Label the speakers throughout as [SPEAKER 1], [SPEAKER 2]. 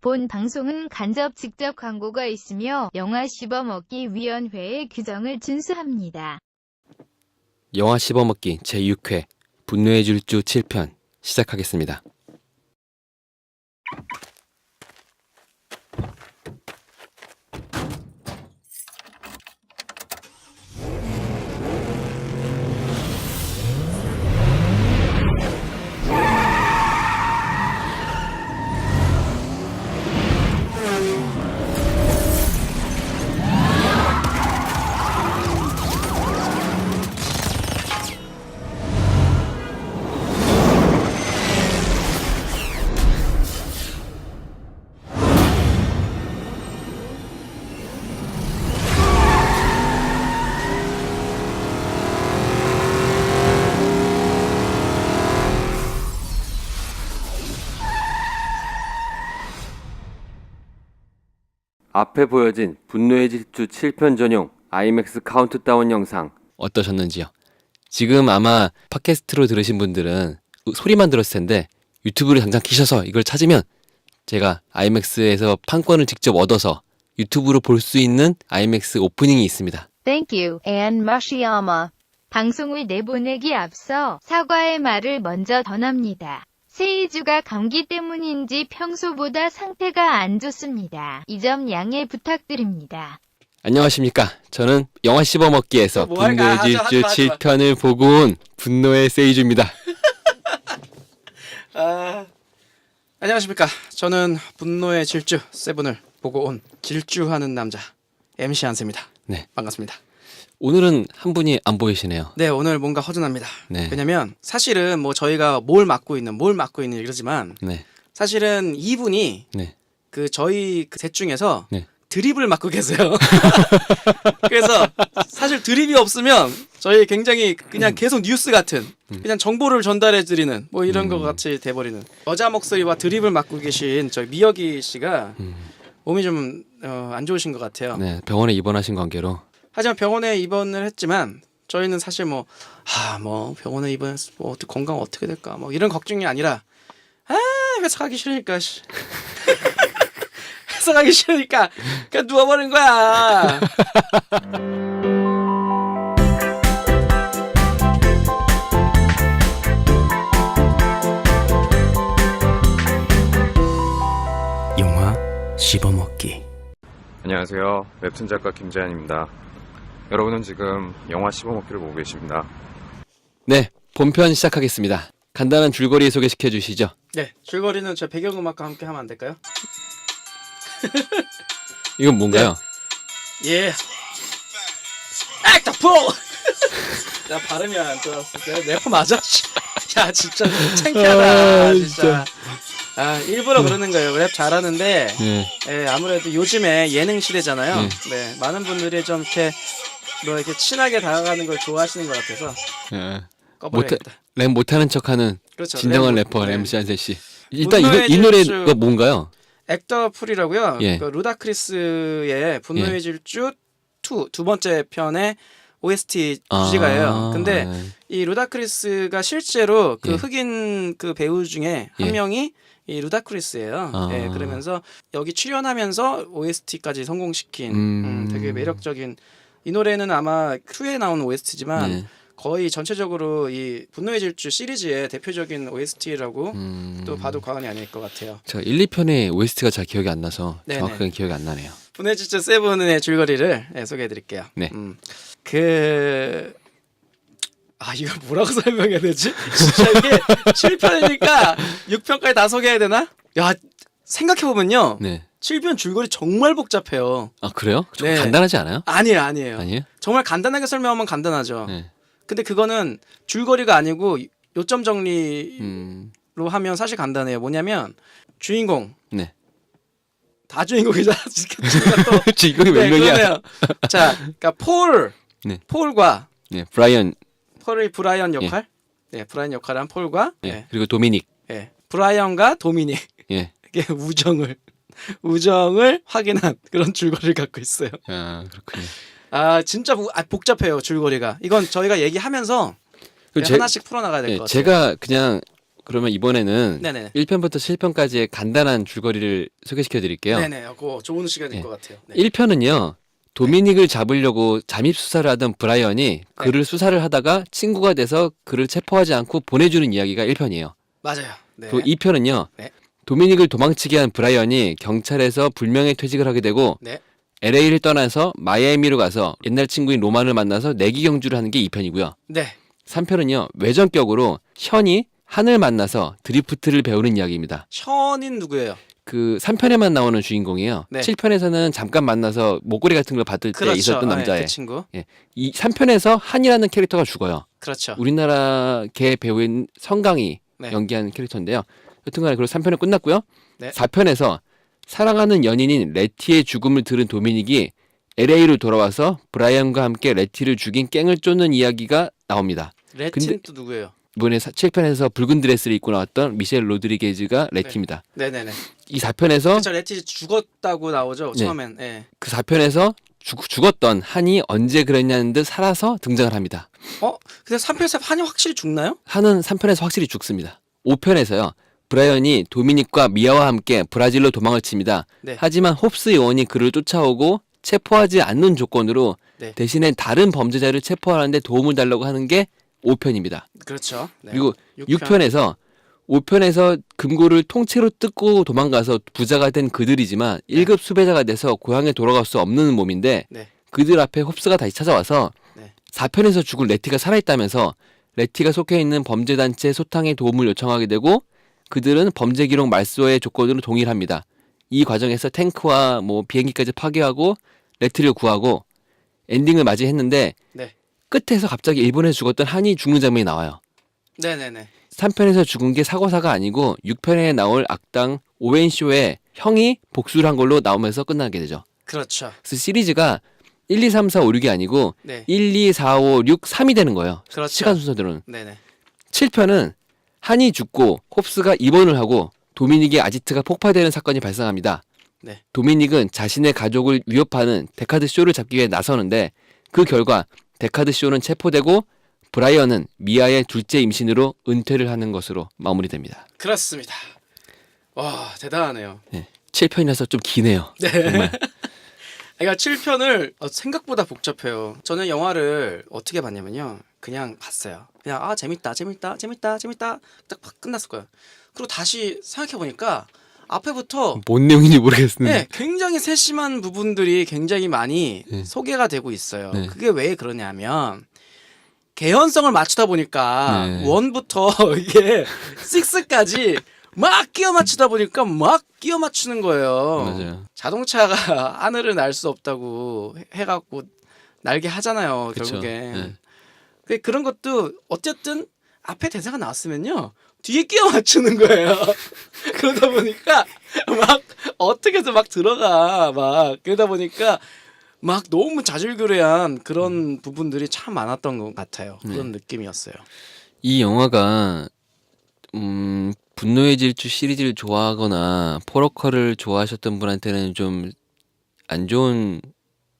[SPEAKER 1] 본 방송은 간접 직접 광고가 있으며 영화 씹어먹기 위원회의 규정을 준수합니다.
[SPEAKER 2] 영화 씹어먹기 제6회 분노의 질주 7편 시작하겠습니다.
[SPEAKER 3] 앞에 보여진 분노의 질주 7편 전용 IMAX 카운트다운 영상
[SPEAKER 2] 어떠셨는지요? 지금 아마 팟캐스트로 들으신 분들은 소리만 들었을 텐데 유튜브를 당장 키셔서 이걸 찾으면 제가 IMAX에서 판권을 직접 얻어서 유튜브로 볼 수 있는 IMAX 오프닝이 있습니다.
[SPEAKER 1] Thank you, Ann Mashiyama. 방송을 내보내기 앞서 사과의 말을 먼저 전합니다. 세이주가 감기 때문인지 평소보다 상태가 안 좋습니다. 이 점 양해 부탁드립니다.
[SPEAKER 2] 안녕하십니까. 저는 영화 씹어먹기에서 분노의 질주 7편을 보고 온 분노의 세이주입니다.
[SPEAKER 4] 안녕하십니까. 저는 분노의 질주 7을 보고 온 질주하는 남자 MC 한세입니다.
[SPEAKER 2] 네.
[SPEAKER 4] 반갑습니다.
[SPEAKER 2] 오늘은 한 분이 안 보이시네요.
[SPEAKER 4] 네, 오늘 뭔가 허전합니다.
[SPEAKER 2] 네.
[SPEAKER 4] 왜냐면 사실은 뭐 저희가 뭘 맡고 있는 이러지만
[SPEAKER 2] 네.
[SPEAKER 4] 사실은 이분이
[SPEAKER 2] 네.
[SPEAKER 4] 그 저희 그 셋 중에서
[SPEAKER 2] 네.
[SPEAKER 4] 드립을 맡고 계세요. 그래서 사실 드립이 없으면 저희 굉장히 그냥 계속 뉴스 같은 그냥 정보를 전달해 드리는 뭐 이런 것 같이 돼버리는 여자 목소리와 드립을 맡고 계신 저희 미여기 씨가 몸이 좀 안 좋으신 것 같아요.
[SPEAKER 2] 네. 병원에 입원하신 관계로
[SPEAKER 4] 하지만 병원에 입원을 했지만 저희는 사실 뭐 병원에 입원해서 뭐 건강 어떻게 될까 뭐 이런 걱정이 아니라 회사 가기 싫으니까 회사 가기 싫으니까 그냥 누워버린 거야. 영화 씹어먹기.
[SPEAKER 5] 안녕하세요. 웹툰 작가 김재한입니다. 여러분은 지금 영화 씹어먹기를 보고 계십니다.
[SPEAKER 2] 네. 본편 시작하겠습니다. 간단한 줄거리 소개시켜 주시죠.
[SPEAKER 4] 네, 줄거리는 저 배경음악과 함께 하면 안 될까요?
[SPEAKER 2] 이건 뭔가요?
[SPEAKER 4] 예. 액터 풀! 나 발음이 안 좋았어. 래퍼 맞아? 야, 진짜 창피하다. 진짜. 일부러 그러는 거예요. 랩 잘하는데, 예, 아무래도 요즘에 예능 시대잖아요. 네, 많은 분들이 좀 이렇게 친하게 다가가는 걸 좋아하시는 것 같아서. 꺼버려야겠다.
[SPEAKER 2] 랩 못하는 척하는
[SPEAKER 4] 그렇죠.
[SPEAKER 2] 진정한
[SPEAKER 4] 랩
[SPEAKER 2] 래퍼
[SPEAKER 4] 네.
[SPEAKER 2] MC 한세 씨. 일단
[SPEAKER 4] 분노의
[SPEAKER 2] 이 노래가
[SPEAKER 4] 질주.
[SPEAKER 2] 뭔가요?
[SPEAKER 4] 액터 풀이라고요.
[SPEAKER 2] 예.
[SPEAKER 4] 그 루다크리스의 분노의 질주 2 두 번째 편의 OST 주제가예요. 근데 이 루다크리스가 실제로 그
[SPEAKER 2] 예.
[SPEAKER 4] 흑인 그 배우 중에 한
[SPEAKER 2] 예.
[SPEAKER 4] 명이 이 루다크리스예요. 예, 그러면서 여기 출연하면서 OST까지 성공시킨 되게 매력적인 이 노래는 아마 2에 나온 OST지만
[SPEAKER 2] 네.
[SPEAKER 4] 거의 전체적으로 이 분노의 질주 시리즈의 대표적인 OST라고 또 봐도 과언이 아닐 것 같아요.
[SPEAKER 2] 제가 1, 2편의 OST가 잘 기억이 안 나서
[SPEAKER 4] 네네.
[SPEAKER 2] 정확하게 기억이 안 나네요.
[SPEAKER 4] 분노의 질주 7의 줄거리를 소개해드릴게요.
[SPEAKER 2] 네.
[SPEAKER 4] 이거 뭐라고 설명해야 되지? 진짜 이게 7편이니까 6편까지 다 소개해야 되나? 야, 생각해보면요.
[SPEAKER 2] 네.
[SPEAKER 4] 7편 줄거리 정말 복잡해요.
[SPEAKER 2] 아 그래요? 좀
[SPEAKER 4] 네.
[SPEAKER 2] 간단하지 않아요?
[SPEAKER 4] 아니에요.
[SPEAKER 2] 아니에요?
[SPEAKER 4] 정말 간단하게 설명하면 간단하죠.
[SPEAKER 2] 네.
[SPEAKER 4] 근데 그거는 줄거리가 아니고 요점 정리로
[SPEAKER 2] 음.
[SPEAKER 4] 하면 사실 간단해요. 뭐냐면 주인공
[SPEAKER 2] 네.
[SPEAKER 4] 다 주인공이잖아. 또
[SPEAKER 2] 주인공이 몇 명이야?
[SPEAKER 4] 그러네요. 자, 그러니까
[SPEAKER 2] 네.
[SPEAKER 4] 폴과
[SPEAKER 2] 네. 브라이언.
[SPEAKER 4] 폴의 브라이언 역할, 네, 브라이언 역할을 한 폴과,
[SPEAKER 2] 예. 그리고 도미닉.
[SPEAKER 4] 브라이언과 도미닉,
[SPEAKER 2] 예.
[SPEAKER 4] 이게 우정을 확인한 그런 줄거리를 갖고 있어요.
[SPEAKER 2] 아 그렇군요.
[SPEAKER 4] 진짜 복잡해요 줄거리가. 이건 저희가 얘기하면서
[SPEAKER 2] 그럼
[SPEAKER 4] 하나씩 풀어나가야 될 것 같아요.
[SPEAKER 2] 제가 그냥 그러면 이번에는
[SPEAKER 4] 네네.
[SPEAKER 2] 1편부터 7편까지의 간단한 줄거리를 소개시켜 드릴게요.
[SPEAKER 4] 네네. 그거 좋은 시간일
[SPEAKER 2] 네.
[SPEAKER 4] 것 같아요. 네.
[SPEAKER 2] 1편은요. 도미닉을 잡으려고 잠입 수사를 하던 브라이언이 그를 수사를 하다가 친구가 돼서 그를 체포하지 않고 보내주는 이야기가 1편이에요.
[SPEAKER 4] 맞아요. 네.
[SPEAKER 2] 또 2편은요.
[SPEAKER 4] 네.
[SPEAKER 2] 도미닉을 도망치게 한 브라이언이 경찰에서 불명예 퇴직을 하게 되고
[SPEAKER 4] 네.
[SPEAKER 2] LA를 떠나서 마이애미로 가서 옛날 친구인 로만을 만나서 내기 경주를 하는 게 2편이고요.
[SPEAKER 4] 네.
[SPEAKER 2] 3편은요. 외전격으로 션이 한을 만나서 드리프트를 배우는 이야기입니다.
[SPEAKER 4] 션인 누구예요?
[SPEAKER 2] 그 3편에만 나오는 주인공이에요.
[SPEAKER 4] 네.
[SPEAKER 2] 7편에서는 잠깐 만나서 목걸이 같은 걸 받을 때 있었던 남자애.
[SPEAKER 4] 그 친구.
[SPEAKER 2] 이 3편에서 한이라는 캐릭터가 죽어요.
[SPEAKER 4] 그렇죠.
[SPEAKER 2] 우리나라계 배우인 성강이
[SPEAKER 4] 네.
[SPEAKER 2] 연기한 캐릭터인데요. 여튼간에 그리고 3편은 끝났고요.
[SPEAKER 4] 네.
[SPEAKER 2] 4편에서 사랑하는 연인인 레티의 죽음을 들은 도미닉이 LA로 돌아와서 브라이언과 함께 레티를 죽인 갱을 쫓는 이야기가 나옵니다.
[SPEAKER 4] 레틴
[SPEAKER 2] 근데-
[SPEAKER 4] 또 누구예요?
[SPEAKER 2] 이번에 7편에서 붉은 드레스를 입고 나왔던 미셸 로드리게즈가 레티입니다.
[SPEAKER 4] 네네네.
[SPEAKER 2] 이 4편에서
[SPEAKER 4] 그쵸, 레티 죽었다고 나오죠.
[SPEAKER 2] 네.
[SPEAKER 4] 처음엔. 네.
[SPEAKER 2] 그 4편에서 죽었던 한이 언제 그랬냐는 듯 살아서 등장을 합니다.
[SPEAKER 4] 근데 3편에서 한이 확실히 죽나요?
[SPEAKER 2] 한은 3편에서 확실히 죽습니다. 5편에서요. 브라이언이 도미닉과 미아와 함께 브라질로 도망을 칩니다.
[SPEAKER 4] 네.
[SPEAKER 2] 하지만 홉스 요원이 그를 쫓아오고 체포하지 않는 조건으로
[SPEAKER 4] 네.
[SPEAKER 2] 대신에 다른 범죄자를 체포하는 데 도움을 달라고 하는 게 5편입니다.
[SPEAKER 4] 그렇죠. 네.
[SPEAKER 2] 그리고
[SPEAKER 4] 6편.
[SPEAKER 2] 5편에서 금고를 통째로 뜯고 도망가서 부자가 된 그들이지만 1급 수배자가 돼서 고향에 돌아갈 수 없는 몸인데
[SPEAKER 4] 네.
[SPEAKER 2] 그들 앞에 홉스가 다시 찾아와서
[SPEAKER 4] 네.
[SPEAKER 2] 4편에서 죽은 레티가 살아있다면서 레티가 속해 있는 범죄단체 소탕에 도움을 요청하게 되고 그들은 범죄 기록 말소의 조건으로 동일합니다. 이 과정에서 탱크와 비행기까지 파괴하고 레티를 구하고 엔딩을 맞이했는데
[SPEAKER 4] 네.
[SPEAKER 2] 끝에서 갑자기 일본에서 죽었던 한이 죽는 장면이 나와요.
[SPEAKER 4] 네네네.
[SPEAKER 2] 3편에서 죽은 게 사고사가 아니고 6편에 나올 악당 오웬쇼의 형이 복수를 한 걸로 나오면서 끝나게 되죠.
[SPEAKER 4] 그렇죠.
[SPEAKER 2] 그래서 시리즈가 1, 2, 3, 4, 5, 6이 아니고
[SPEAKER 4] 네.
[SPEAKER 2] 1, 2, 4, 5, 6, 3이 되는 거예요.
[SPEAKER 4] 그렇죠.
[SPEAKER 2] 시간 순서대로는.
[SPEAKER 4] 네네.
[SPEAKER 2] 7편은 한이 죽고 홉스가 입원을 하고 도미닉의 아지트가 폭파되는 사건이 발생합니다.
[SPEAKER 4] 네.
[SPEAKER 2] 도미닉은 자신의 가족을 위협하는 데카드 쇼를 잡기 위해 나서는데 그 결과 데카드 쇼는 체포되고 브라이언은 미아의 둘째 임신으로 은퇴를 하는 것으로 마무리됩니다.
[SPEAKER 4] 그렇습니다. 와, 대단하네요.
[SPEAKER 2] 7편이라서 좀 기네요.
[SPEAKER 4] 네.
[SPEAKER 2] 정말.
[SPEAKER 4] 그러니까 7편을 생각보다 복잡해요. 저는 영화를 어떻게 봤냐면요. 그냥 봤어요. 그냥 재밌다 딱 끝났을 거예요. 그리고 다시 생각해 보니까 앞에부터
[SPEAKER 2] 뭔 내용인지 모르겠는데.
[SPEAKER 4] 네, 굉장히 세심한 부분들이 굉장히 많이
[SPEAKER 2] 네.
[SPEAKER 4] 소개가 되고 있어요.
[SPEAKER 2] 네.
[SPEAKER 4] 그게 왜 그러냐면 개연성을 맞추다 보니까
[SPEAKER 2] 네.
[SPEAKER 4] 1부터 이게 6까지 막 끼워 맞추다 보니까 막 끼워 맞추는 거예요.
[SPEAKER 2] 맞아요.
[SPEAKER 4] 자동차가 하늘을 날 수 없다고 해갖고 날게 하잖아요.
[SPEAKER 2] 그쵸.
[SPEAKER 4] 결국에.
[SPEAKER 2] 네.
[SPEAKER 4] 그런 것도 어쨌든 앞에 대사가 나왔으면요. 뒤에 끼워 맞추는 거예요. 그러다 보니까 막 어떻게든 막 들어가 막 그러다 보니까 막 너무 자질구레한 그런 부분들이 참 많았던 것 같아요. 그런 느낌이었어요.
[SPEAKER 2] 이 영화가 분노의 질주 시리즈를 좋아하거나 포로커를 좋아하셨던 분한테는 좀 안 좋은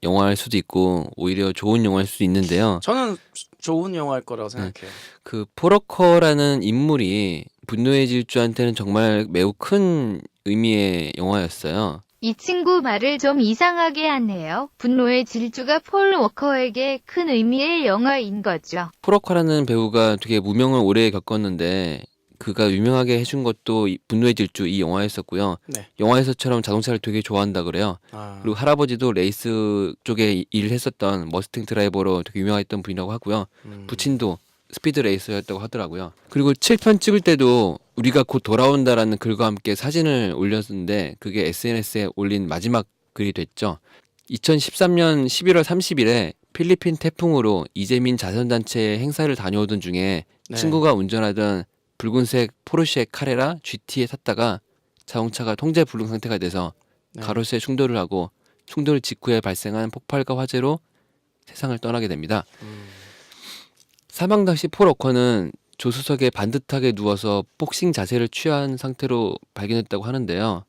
[SPEAKER 2] 영화일 수도 있고 오히려 좋은 영화일 수도 있는데요.
[SPEAKER 4] 저는 좋은 영화일 거라고 생각해요.
[SPEAKER 2] 그 포로커라는 인물이 분노의 질주한테는 정말 매우 큰 의미의 영화였어요.
[SPEAKER 1] 이 친구 말을 좀 이상하게 하네요. 분노의 질주가 폴 워커에게 큰 의미의 영화인 거죠.
[SPEAKER 2] 포로커라는 배우가 되게 무명을 오래 겪었는데 그가 유명하게 해준 것도 분노의 질주 이 영화였었고요.
[SPEAKER 4] 네.
[SPEAKER 2] 영화에서처럼 자동차를 되게 좋아한다 그래요. 그리고 할아버지도 레이스 쪽에 일을 했었던 머스탱 드라이버로 되게 유명했던 분이라고 하고요. 부친도 스피드 레이서였다고 하더라고요. 그리고 7편 찍을 때도 우리가 곧 돌아온다라는 글과 함께 사진을 올렸는데 그게 SNS에 올린 마지막 글이 됐죠. 2013년 11월 30일에 필리핀 태풍으로 이재민 자선단체 행사를 다녀오던 중에
[SPEAKER 4] 네.
[SPEAKER 2] 친구가 운전하던 붉은색 포르쉐 카레라 GT에 탔다가 자동차가 통제 불능 상태가 돼서
[SPEAKER 4] 네.
[SPEAKER 2] 가로수에 충돌을 하고 충돌 직후에 발생한 폭발과 화재로 세상을 떠나게 됩니다. 사망 당시 폴 워커는 조수석에 반듯하게 누워서 복싱 자세를 취한 상태로 발견했다고 하는데요.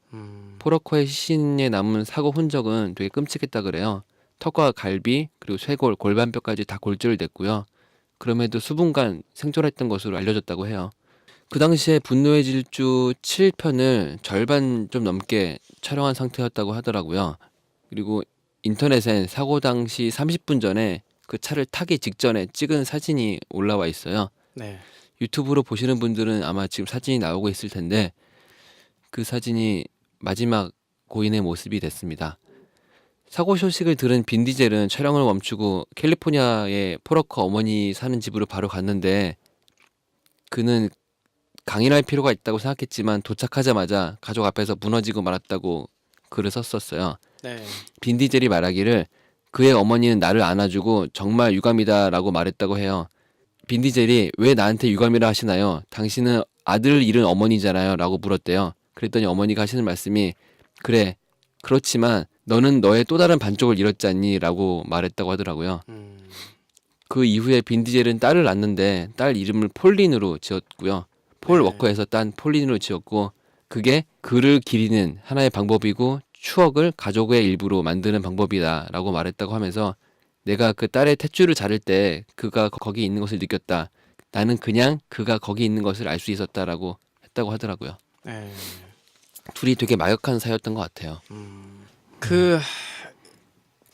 [SPEAKER 2] 폴 워커의 시신에 남은 사고 흔적은 되게 끔찍했다 그래요. 턱과 갈비 그리고 쇄골, 골반뼈까지 다 골절됐고요. 그럼에도 수분간 생존했던 것으로 알려졌다고 해요. 그 당시에 분노의 질주 7편을 절반 좀 넘게 촬영한 상태였다고 하더라고요. 그리고 인터넷엔 사고 당시 30분 전에 그 차를 타기 직전에 찍은 사진이 올라와 있어요.
[SPEAKER 4] 네.
[SPEAKER 2] 유튜브로 보시는 분들은 아마 지금 사진이 나오고 있을 텐데 그 사진이 마지막 고인의 모습이 됐습니다. 사고 소식을 들은 빈 디젤은 촬영을 멈추고 캘리포니아의 포러커 어머니 사는 집으로 바로 갔는데 그는 강인할 필요가 있다고 생각했지만 도착하자마자 가족 앞에서 무너지고 말았다고 글을 썼었어요.
[SPEAKER 4] 네.
[SPEAKER 2] 빈 디젤이 말하기를 그의 어머니는 나를 안아주고 정말 유감이다라고 말했다고 해요. 빈 디젤이 왜 나한테 유감이라 하시나요? 당신은 아들을 잃은 어머니잖아요 라고 물었대요. 그랬더니 어머니가 하시는 말씀이 그래 그렇지만 너는 너의 또 다른 반쪽을 잃었지 않니? 라고 말했다고 하더라고요. 그 이후에 빈 디젤은 딸을 낳는데 딸 이름을 폴린으로 지었고요. 폴
[SPEAKER 4] 네.
[SPEAKER 2] 워커에서 딴 폴린으로 지었고 그게 글을 기리는 하나의 방법이고 추억을 가족의 일부로 만드는 방법이다라고 말했다고 하면서 내가 그 딸의 탯줄을 자를 때 그가 거기 있는 것을 느꼈다. 나는 그냥 그가 거기 있는 것을 알 수 있었다라고 했다고 하더라고요.
[SPEAKER 4] 네.
[SPEAKER 2] 둘이 되게 마역한 사이였던 것 같아요.
[SPEAKER 4] 그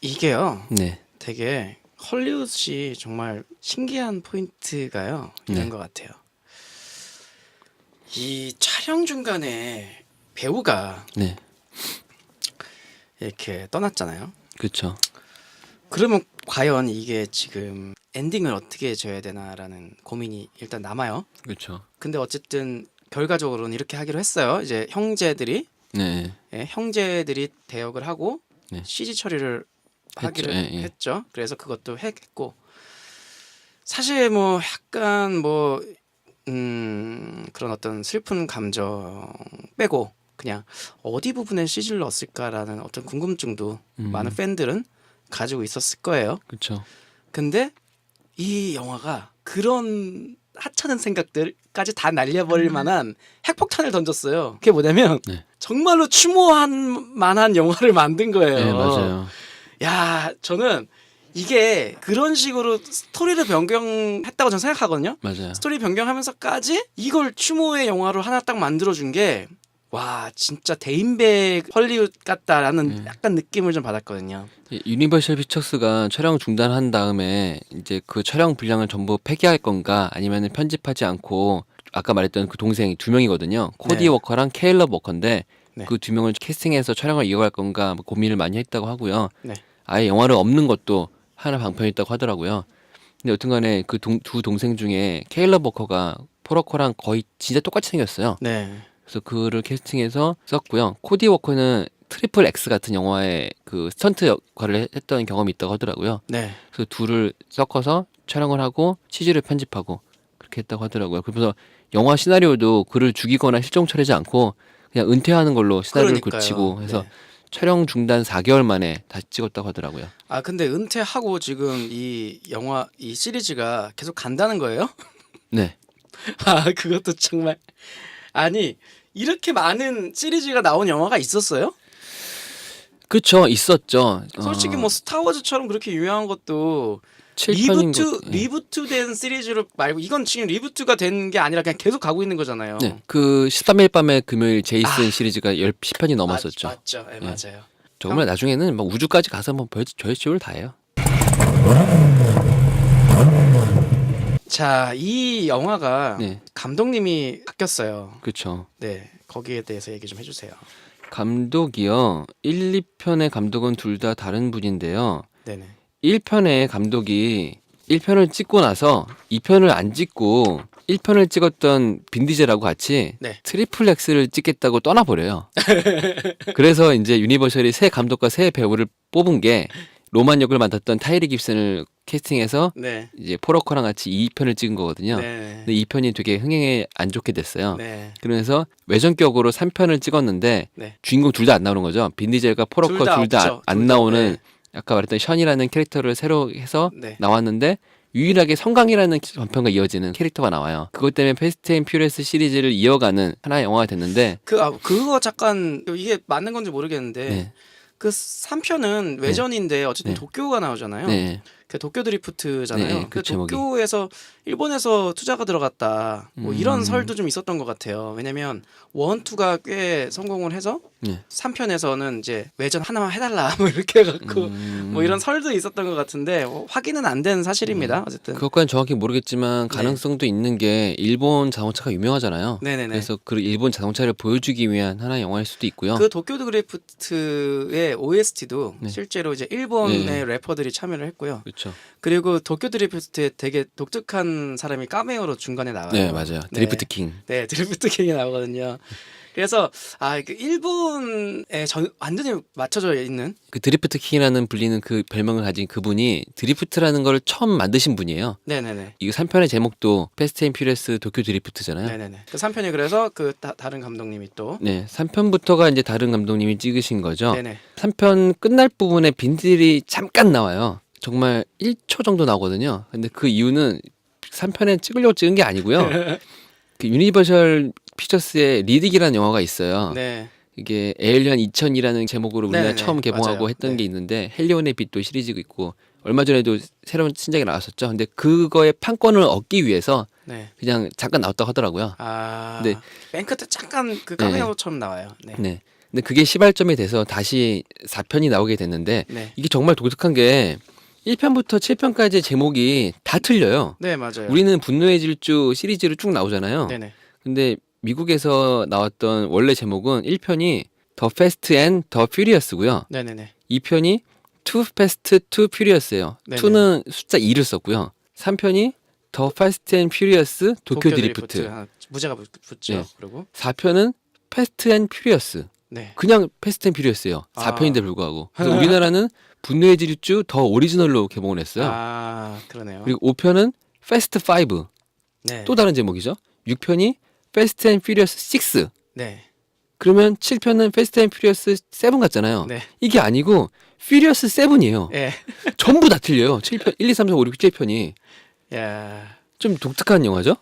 [SPEAKER 4] 이게요.
[SPEAKER 2] 네.
[SPEAKER 4] 되게 헐리우드이 정말 신기한 포인트가요. 이런
[SPEAKER 2] 네.
[SPEAKER 4] 것 같아요. 이 촬영 중간에 배우가
[SPEAKER 2] 네.
[SPEAKER 4] 이렇게 떠났잖아요.
[SPEAKER 2] 그렇죠.
[SPEAKER 4] 그러면 과연 이게 지금 엔딩을 어떻게 줘야 되나라는 고민이 일단 남아요.
[SPEAKER 2] 그렇죠.
[SPEAKER 4] 근데 어쨌든 결과적으로는 이렇게 하기로 했어요. 이제 형제들이
[SPEAKER 2] 네.
[SPEAKER 4] 형제들이 대역을 하고
[SPEAKER 2] 네.
[SPEAKER 4] CG 처리를 하기로
[SPEAKER 2] 예, 예.
[SPEAKER 4] 했죠. 그래서 그것도 했고 사실 뭐 약간 뭐 그런 어떤 슬픈 감정 빼고 그냥 어디 부분에 CG를 넣었을까라는 어떤 궁금증도 많은 팬들은 가지고 있었을 거예요.
[SPEAKER 2] 그렇죠.
[SPEAKER 4] 근데 이 영화가 그런 하찮은 생각들까지 다 날려버릴 만한 핵폭탄을 던졌어요. 그게 뭐냐면
[SPEAKER 2] 네.
[SPEAKER 4] 정말로 추모한 만한 영화를 만든 거예요.
[SPEAKER 2] 네, 맞아요.
[SPEAKER 4] 야, 저는 이게 그런 식으로 스토리를 변경했다고 저는 생각하거든요.
[SPEAKER 2] 맞아요.
[SPEAKER 4] 스토리 변경하면서까지 이걸 추모의 영화로 하나 딱 만들어준 게 와, 진짜 대인배 헐리우드 같다라는 약간 느낌을 좀 받았거든요.
[SPEAKER 2] 유니버셜 피처스가 촬영 중단한 다음에 이제 그 촬영 분량을 전부 폐기할 건가 아니면 편집하지 않고 아까 말했던 그 동생이 두 명이거든요. 코디
[SPEAKER 4] 네.
[SPEAKER 2] 워커랑 케일러 워커인데
[SPEAKER 4] 네.
[SPEAKER 2] 그 두 명을 캐스팅해서 촬영을 이어갈 건가 뭐 고민을 많이 했다고 하고요.
[SPEAKER 4] 네.
[SPEAKER 2] 아예 영화를 없는 것도 하나 방편이 있다고 하더라고요. 근데 여튼간에 그 두 동생 중에 케일러 워커가 포러커랑 거의 진짜 똑같이 생겼어요.
[SPEAKER 4] 네.
[SPEAKER 2] 그래서 그를 캐스팅해서 썼고요. 코디 워커는 트리플 X 같은 영화에 그 스턴트 역할을 했던 경험이 있다고 하더라고요.
[SPEAKER 4] 네.
[SPEAKER 2] 그래서 둘을 섞어서 촬영을 하고 CG를 편집하고 그렇게 했다고 하더라고요. 그래서 영화 시나리오도 그를 죽이거나 실종 처리하지 않고 그냥 은퇴하는 걸로 시나리오를
[SPEAKER 4] 그러니까요.
[SPEAKER 2] 고치고 해서
[SPEAKER 4] 네.
[SPEAKER 2] 촬영 중단 4개월 만에 다시 찍었다고 하더라고요.
[SPEAKER 4] 아 근데 은퇴하고 지금 이 영화 이 시리즈가 계속 간다는 거예요?
[SPEAKER 2] 네.
[SPEAKER 4] 아 그것도 정말 아니 이렇게 많은 시리즈가 나온 영화가 있었어요?
[SPEAKER 2] 그쵸, 있었죠.
[SPEAKER 4] 솔직히 뭐 스타워즈처럼 그렇게 유명한 것도
[SPEAKER 2] 7편인
[SPEAKER 4] 리부트된 시리즈로 말고 이건 지금 리부트가 된 게 아니라 그냥 계속 가고 있는 거잖아요.
[SPEAKER 2] 네. 그 13일 밤의 금요일 제이슨 시리즈가 10편이 넘었었죠.
[SPEAKER 4] 맞죠, 네, 맞아요.
[SPEAKER 2] 정말 나중에는 막 우주까지 가서 뭐 별짓별 다 해요.
[SPEAKER 4] 자, 이 영화가
[SPEAKER 2] 네.
[SPEAKER 4] 감독님이 바뀌었어요.
[SPEAKER 2] 그쵸.
[SPEAKER 4] 네, 거기에 대해서 얘기 좀 해주세요.
[SPEAKER 2] 감독이요. 1, 2편의 감독은 둘 다 다른 분인데요.
[SPEAKER 4] 네네.
[SPEAKER 2] 1편의 감독이 1편을 찍고 나서 2편을 안 찍고 1편을 찍었던 빈 디젤하고 같이
[SPEAKER 4] 네.
[SPEAKER 2] 트리플 X를 찍겠다고 떠나버려요. 그래서 이제 유니버셜이 새 감독과 새 배우를 뽑은 게 로만 역을 맡았던 타이리 깁슨을 캐스팅해서
[SPEAKER 4] 네.
[SPEAKER 2] 이제 포러커랑 같이 2편을 찍은 거거든요.
[SPEAKER 4] 네.
[SPEAKER 2] 근데 2편이 되게 흥행에 안 좋게 됐어요.
[SPEAKER 4] 네.
[SPEAKER 2] 그러면서 외전격으로 3편을 찍었는데
[SPEAKER 4] 네.
[SPEAKER 2] 주인공 둘 다 안 나오는 거죠. 빈 디젤과 포러커 둘 다
[SPEAKER 4] 없죠.
[SPEAKER 2] 안
[SPEAKER 4] 둘 다,
[SPEAKER 2] 나오는
[SPEAKER 4] 네.
[SPEAKER 2] 아까 말했던 션이라는 캐릭터를 새로 해서
[SPEAKER 4] 네.
[SPEAKER 2] 나왔는데 유일하게 성강이라는 전편과 이어지는 캐릭터가 나와요. 그것 때문에 패스트 앤 퓨리어스 시리즈를 이어가는 하나의 영화가 됐는데
[SPEAKER 4] 그거 잠깐 이게 맞는 건지 모르겠는데
[SPEAKER 2] 네.
[SPEAKER 4] 그 3편은 외전인데 어쨌든
[SPEAKER 2] 네.
[SPEAKER 4] 도쿄가 나오잖아요.
[SPEAKER 2] 네.
[SPEAKER 4] 그 도쿄 드리프트잖아요.
[SPEAKER 2] 네,
[SPEAKER 4] 그
[SPEAKER 2] 그 제목이.
[SPEAKER 4] 도쿄에서 일본에서 투자가 들어갔다. 뭐 이런
[SPEAKER 2] 음.
[SPEAKER 4] 설도 좀 있었던 것 같아요. 왜냐면 1, 2가 꽤 성공을 해서
[SPEAKER 2] 네.
[SPEAKER 4] 3편에서는 이제 외전 하나만 해달라 뭐 이렇게 해갖고 뭐 이런 설도 있었던 것 같은데 확인은 안 된 사실입니다. 어쨌든.
[SPEAKER 2] 그것과는 정확히 모르겠지만 가능성도 있는 게 일본 자동차가 유명하잖아요.
[SPEAKER 4] 네네네.
[SPEAKER 2] 그래서 그 일본 자동차를 보여주기 위한 하나의 영화일 수도 있고요.
[SPEAKER 4] 그 도쿄 드리프트의 OST도
[SPEAKER 2] 네.
[SPEAKER 4] 실제로 이제 일본의
[SPEAKER 2] 네.
[SPEAKER 4] 래퍼들이 참여를 했고요.
[SPEAKER 2] 그렇죠.
[SPEAKER 4] 그리고 도쿄 드리프트에 되게 독특한 사람이 카메오로 중간에 나와요.
[SPEAKER 2] 네, 맞아요.
[SPEAKER 4] 네.
[SPEAKER 2] 드리프트 킹.
[SPEAKER 4] 네, 드리프트 킹이 나오거든요. 그래서 그 일본에 완전히 맞춰져 있는
[SPEAKER 2] 그 드리프트 킹이라는 불리는 그 별명을 가진 그분이 드리프트라는 걸 처음 만드신 분이에요.
[SPEAKER 4] 네네네.
[SPEAKER 2] 이 3편의 제목도 패스트 앤 퓨리어스 도쿄 드리프트잖아요.
[SPEAKER 4] 네네네. 그 3편이 그래서 그 다른 감독님이 또
[SPEAKER 2] 네, 3편부터가 이제 다른 감독님이 찍으신 거죠.
[SPEAKER 4] 네네.
[SPEAKER 2] 3편 끝날 부분에 빈들이 잠깐 나와요. 정말 1초 정도 나오거든요. 근데 그 이유는 3편에 찍으려고 찍은 게 아니고요. 그 유니버셜 피처스의 리딕이라는 영화가 있어요.
[SPEAKER 4] 네.
[SPEAKER 2] 이게 에일리언 2000이라는 제목으로 우리나라
[SPEAKER 4] 네네네.
[SPEAKER 2] 처음 개봉하고
[SPEAKER 4] 맞아요.
[SPEAKER 2] 했던
[SPEAKER 4] 네.
[SPEAKER 2] 게 있는데 헬리온의 빛도 시리즈가 있고 얼마 전에도 새로운 신작이 나왔었죠. 근데 그거의 판권을 얻기 위해서
[SPEAKER 4] 네.
[SPEAKER 2] 그냥 잠깐 나왔다고 하더라고요.
[SPEAKER 4] 네.
[SPEAKER 2] 네.
[SPEAKER 4] 맨 끝에 잠깐 그 카메오처럼 나와요. 네.
[SPEAKER 2] 네. 근데 그게 시발점이 돼서 다시 4편이 나오게 됐는데
[SPEAKER 4] 네.
[SPEAKER 2] 이게 정말 독특한 게 1편부터 7편까지 제목이 다 틀려요.
[SPEAKER 4] 네, 맞아요.
[SPEAKER 2] 우리는 분노의 질주 시리즈로 쭉 나오잖아요.
[SPEAKER 4] 네네.
[SPEAKER 2] 근데 미국에서 나왔던 원래 제목은 1편이 더 패스트 앤 더 퓨리어스고요.
[SPEAKER 4] 네네네.
[SPEAKER 2] 2편이 투 패스트 투 퓨리어스예요.
[SPEAKER 4] 네네.
[SPEAKER 2] 2는 숫자 2를 썼고요. 3편이 더 패스트 앤 퓨리어스 도쿄 드리프트.
[SPEAKER 4] 무제가 붙죠.
[SPEAKER 2] 네.
[SPEAKER 4] 그리고
[SPEAKER 2] 4편은 패스트 앤 퓨리어스.
[SPEAKER 4] 네.
[SPEAKER 2] 그냥 패스트 앤 퓨리어스예요.
[SPEAKER 4] 아.
[SPEAKER 2] 4편인데 불구하고. 그래서 우리나라는 분노의 질주 더 오리지널로 개봉을 했어요.
[SPEAKER 4] 그러네요.
[SPEAKER 2] 그리고 5편은 패스트 5.
[SPEAKER 4] 네.
[SPEAKER 2] 또 다른 제목이죠. 6편이 패스트 앤 퓨리어스 6.
[SPEAKER 4] 네.
[SPEAKER 2] 그러면 7편은 패스트 앤 퓨리어스 7 같잖아요.
[SPEAKER 4] 네.
[SPEAKER 2] 이게 아니고 퓨리어스 7이에요.
[SPEAKER 4] 예.
[SPEAKER 2] 전부 다 틀려요. 7편, 1, 2, 3, 4, 5, 6, 7편이.
[SPEAKER 4] 야.
[SPEAKER 2] 좀 독특한 영화죠?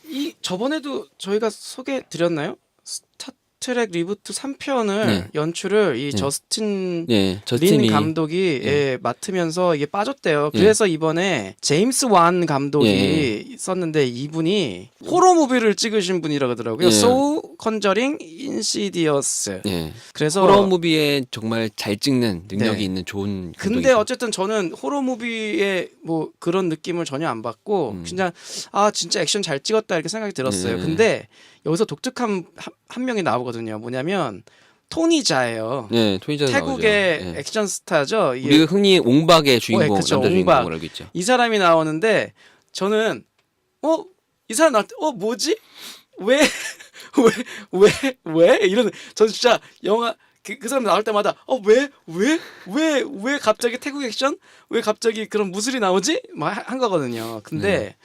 [SPEAKER 4] 이 저번에도 저희가 소개해 드렸나요? 스타트랙 리부트 3편을
[SPEAKER 2] 네.
[SPEAKER 4] 연출을 이
[SPEAKER 2] 네.
[SPEAKER 4] 저스틴
[SPEAKER 2] 네,
[SPEAKER 4] 린
[SPEAKER 2] 저스틴이
[SPEAKER 4] 감독이
[SPEAKER 2] 예.
[SPEAKER 4] 맡으면서 이게 빠졌대요.
[SPEAKER 2] 예.
[SPEAKER 4] 그래서 이번에 제임스 완 감독이
[SPEAKER 2] 예.
[SPEAKER 4] 있었는데 이분이 호러 무비를 찍으신 분이라고 하더라고요.
[SPEAKER 2] 예.
[SPEAKER 4] 소우, 컨저링, 인시디어스.
[SPEAKER 2] 예.
[SPEAKER 4] 그래서
[SPEAKER 2] 호러 무비에 정말 잘 찍는 능력이
[SPEAKER 4] 네.
[SPEAKER 2] 있는 좋은
[SPEAKER 4] 근데
[SPEAKER 2] 감독이죠.
[SPEAKER 4] 어쨌든 저는 호러 무비의 뭐 그런 느낌을 전혀 안 받고 그냥 진짜 액션 잘 찍었다 이렇게 생각이 들었어요.
[SPEAKER 2] 네.
[SPEAKER 4] 근데 여기서 독특한 한 명이 나오거든요. 뭐냐면 토니 자예요.
[SPEAKER 2] 네, 토니자
[SPEAKER 4] 태국의
[SPEAKER 2] 나오죠. 예.
[SPEAKER 4] 액션 스타죠. 이-
[SPEAKER 2] 우리가 흔히 옹박의 주인공,
[SPEAKER 4] 그쵸,
[SPEAKER 2] 남자
[SPEAKER 4] 옹박.
[SPEAKER 2] 주인공을 알고 있죠.
[SPEAKER 4] 이 사람이 나오는데 저는 이 사람 나올 때 뭐지? 왜 이런 저 진짜 영화 그 사람 나올 때마다 왜 갑자기 태국 액션? 왜 갑자기 그런 무술이 나오지? 막 한 거거든요. 근데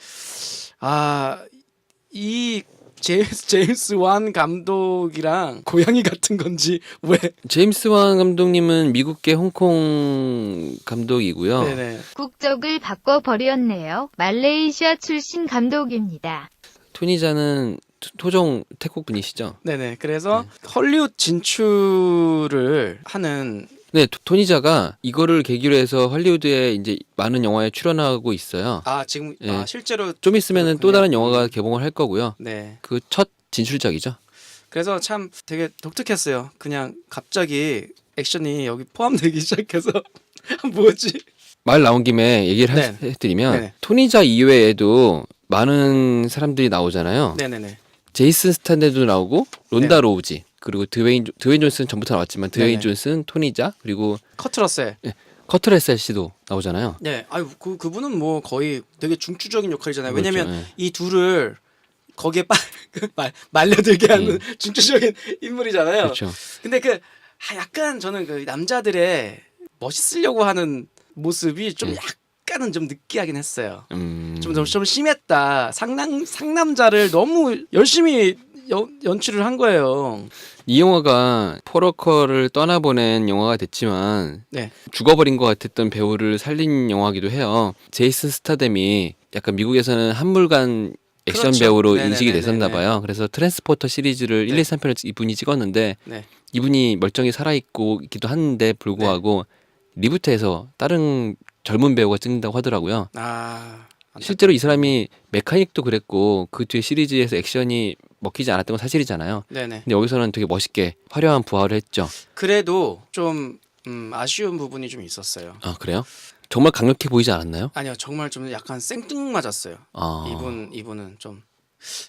[SPEAKER 4] 이 제임스 완 감독이랑 고양이 같은 건지 왜?
[SPEAKER 2] 제임스 완 감독님은 미국계 홍콩 감독이고요.
[SPEAKER 4] 네네.
[SPEAKER 1] 국적을 바꿔버렸네요. 말레이시아 출신 감독입니다.
[SPEAKER 2] 토니자는 토종 태국 분이시죠?
[SPEAKER 4] 네네. 그래서 헐리우드 진출을 하는
[SPEAKER 2] 네, 토니자가 이거를 계기로 해서 헐리우드에 이제 많은 영화에 출연하고 있어요.
[SPEAKER 4] 지금
[SPEAKER 2] 예.
[SPEAKER 4] 실제로
[SPEAKER 2] 좀 있으면은 또
[SPEAKER 4] 그렇군요.
[SPEAKER 2] 다른 영화가 개봉을 할 거고요.
[SPEAKER 4] 네.
[SPEAKER 2] 그 첫 진출작이죠.
[SPEAKER 4] 그래서 참 되게 독특했어요. 그냥 갑자기 액션이 여기 포함되기 시작해서 뭐지?
[SPEAKER 2] 말 나온 김에 얘기를
[SPEAKER 4] 네.
[SPEAKER 2] 해드리면
[SPEAKER 4] 네네.
[SPEAKER 2] 토니자 이외에도 많은 사람들이 나오잖아요.
[SPEAKER 4] 네네네.
[SPEAKER 2] 제이슨 스탄데도 나오고 론다
[SPEAKER 4] 네.
[SPEAKER 2] 로우지 그리고 드웨인 존슨은 전부터 나왔지만 드웨인
[SPEAKER 4] 네네.
[SPEAKER 2] 존슨, 토니자 그리고
[SPEAKER 4] 커트러셀.
[SPEAKER 2] 커트 레셀 씨도 나오잖아요.
[SPEAKER 4] 네. 그분은 뭐 거의 되게 중추적인 역할이잖아요.
[SPEAKER 2] 그렇죠.
[SPEAKER 4] 왜냐면
[SPEAKER 2] 예.
[SPEAKER 4] 이 둘을 거기에 말려들게 하는 중추적인 인물이잖아요.
[SPEAKER 2] 그렇죠.
[SPEAKER 4] 근데 약간 저는 그 남자들의 멋있으려고 하는 모습이 좀 약간은 좀 느끼하긴 했어요. 좀 심했다. 상남자를 너무 열심히 연출을 한 거예요.
[SPEAKER 2] 이 영화가 포러커를 떠나보낸 영화가 됐지만
[SPEAKER 4] 네.
[SPEAKER 2] 죽어버린 것 같았던 배우를 살린 영화기도 해요. 제이슨 스타뎀이 약간 미국에서는 한물간 액션
[SPEAKER 4] 그렇죠.
[SPEAKER 2] 배우로
[SPEAKER 4] 네네네네네.
[SPEAKER 2] 인식이 됐었나 봐요. 그래서 트랜스포터 시리즈를 1, 2, 3편을 이분이 찍었는데
[SPEAKER 4] 네.
[SPEAKER 2] 이분이 멀쩡히 살아있고 있기도 하는데 불구하고 리부트에서 다른 젊은 배우가 찍는다고 하더라고요.
[SPEAKER 4] 아,
[SPEAKER 2] 실제로 이 사람이 메카닉도 그랬고 그 뒤에 시리즈에서 액션이 먹히지 않았던 건 사실이잖아요.
[SPEAKER 4] 네네.
[SPEAKER 2] 근데 여기서는 되게 멋있게 화려한 부하를 했죠.
[SPEAKER 4] 그래도 좀 아쉬운 부분이 좀 있었어요.
[SPEAKER 2] 아 그래요? 정말 강력해 보이지 않았나요?
[SPEAKER 4] 아니요, 정말 좀 약간 생뚱맞았어요.
[SPEAKER 2] 아,
[SPEAKER 4] 이분은 좀